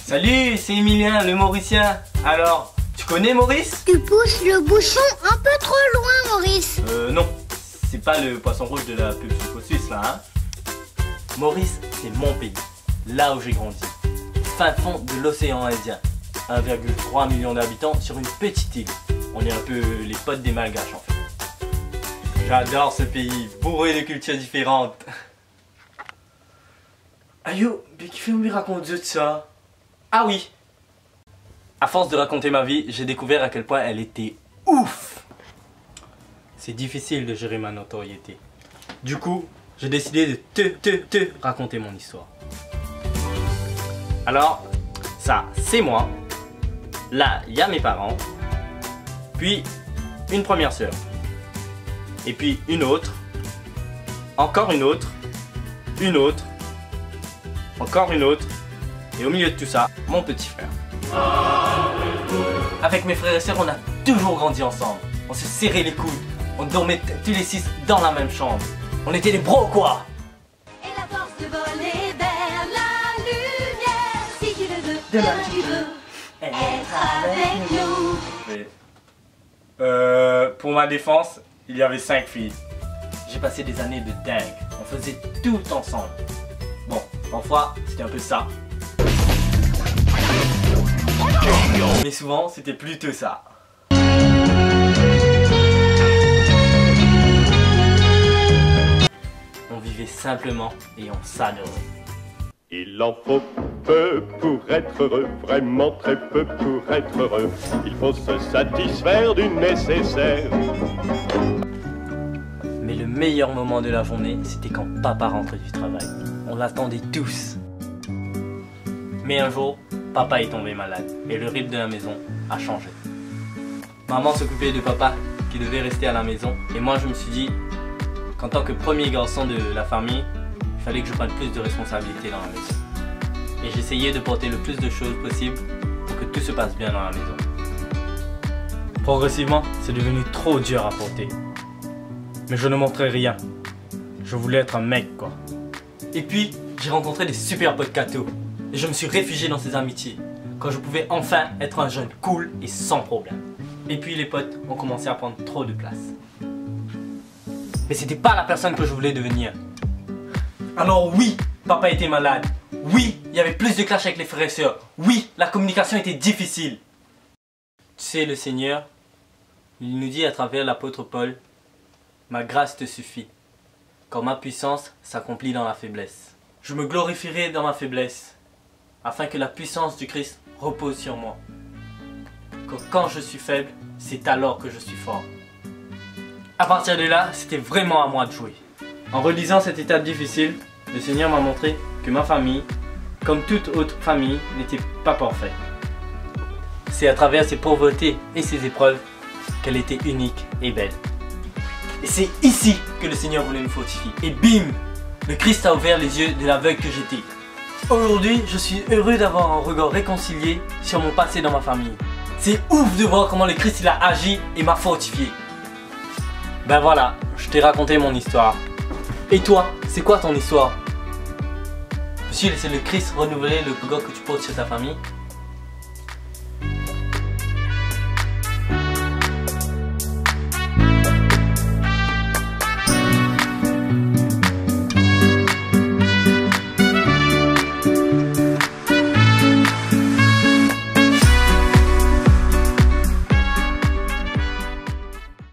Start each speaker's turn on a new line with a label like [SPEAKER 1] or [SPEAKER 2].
[SPEAKER 1] Salut, c'est Emilien, le Mauricien. Alors, tu connais Maurice?
[SPEAKER 2] Tu pousses le bouchon un peu trop loin, Maurice.
[SPEAKER 1] Non, c'est pas le poisson rouge de la pub suisse là, hein. Maurice, c'est mon pays, là où j'ai grandi. Fin fond de l'océan Indien. 1,3 million d'habitants sur une petite île. On est un peu les potes des Malgaches en fait. J'adore ce pays, bourré de cultures différentes. Aïe, mais qui fait me raconter de ça? Ah oui! À force de raconter ma vie, j'ai découvert à quel point elle était ouf! C'est difficile de gérer ma notoriété. Du coup, j'ai décidé de te raconter mon histoire. Alors, ça, c'est moi. Là, il y a mes parents. Puis, une première sœur. Et puis, une autre. Encore une autre. Une autre. Encore une autre. Et au milieu de tout ça, mon petit frère. Avec mes frères et sœurs, on a toujours grandi ensemble. On se serrait les coudes. On dormait tous les 6 dans la même chambre. On était des bros quoi.
[SPEAKER 3] Et la force de voler vers la lumière. Si tu le veux, demain tu veux être avec nous.
[SPEAKER 1] Pour ma défense, il y avait 5 filles. J'ai passé des années de dingue. On faisait tout ensemble. Bon, parfois, c'était un peu ça. Mais souvent, c'était plutôt ça. On vivait simplement et on s'adorait.
[SPEAKER 4] Il en faut peu pour être heureux, vraiment très peu pour être heureux. Il faut se satisfaire du nécessaire.
[SPEAKER 1] Mais le meilleur moment de la journée, c'était quand papa rentrait du travail. On l'attendait tous. Mais un jour, papa est tombé malade et le rythme de la maison a changé. Maman s'occupait de papa qui devait rester à la maison et moi je me suis dit qu'en tant que premier garçon de la famille, il fallait que je prenne plus de responsabilités dans la maison. Et j'essayais de porter le plus de choses possible pour que tout se passe bien dans la maison. Progressivement, c'est devenu trop dur à porter. Mais je ne montrais rien. Je voulais être un mec quoi. Et puis, j'ai rencontré des super potes cathos. Et je me suis réfugié dans ces amitiés. Quand je pouvais enfin être un jeune cool et sans problème. Et puis les potes ont commencé à prendre trop de place. Mais c'était pas la personne que je voulais devenir. Alors oui, papa était malade. Oui, il y avait plus de clash avec les frères et sœurs. Oui, la communication était difficile. Tu sais, le Seigneur, il nous dit à travers l'apôtre Paul, « Ma grâce te suffit, quand ma puissance s'accomplit dans la faiblesse. » Je me glorifierai dans ma faiblesse, afin que la puissance du Christ repose sur moi. Quand je suis faible, c'est alors que je suis fort. À partir de là, c'était vraiment à moi de jouer. En relisant cette étape difficile, le Seigneur m'a montré que ma famille, comme toute autre famille, n'était pas parfaite. C'est à travers ses pauvretés et ses épreuves qu'elle était unique et belle. Et c'est ici que le Seigneur voulait me fortifier. Et bim! Le Christ a ouvert les yeux de l'aveugle que j'étais. Aujourd'hui, je suis heureux d'avoir un regard réconcilié sur mon passé dans ma famille. C'est ouf de voir comment le Christ il a agi et m'a fortifié. Ben voilà, je t'ai raconté mon histoire. Et toi, c'est quoi ton histoire? Peux-tu laisser le Christ renouveler le regard que tu portes sur ta famille?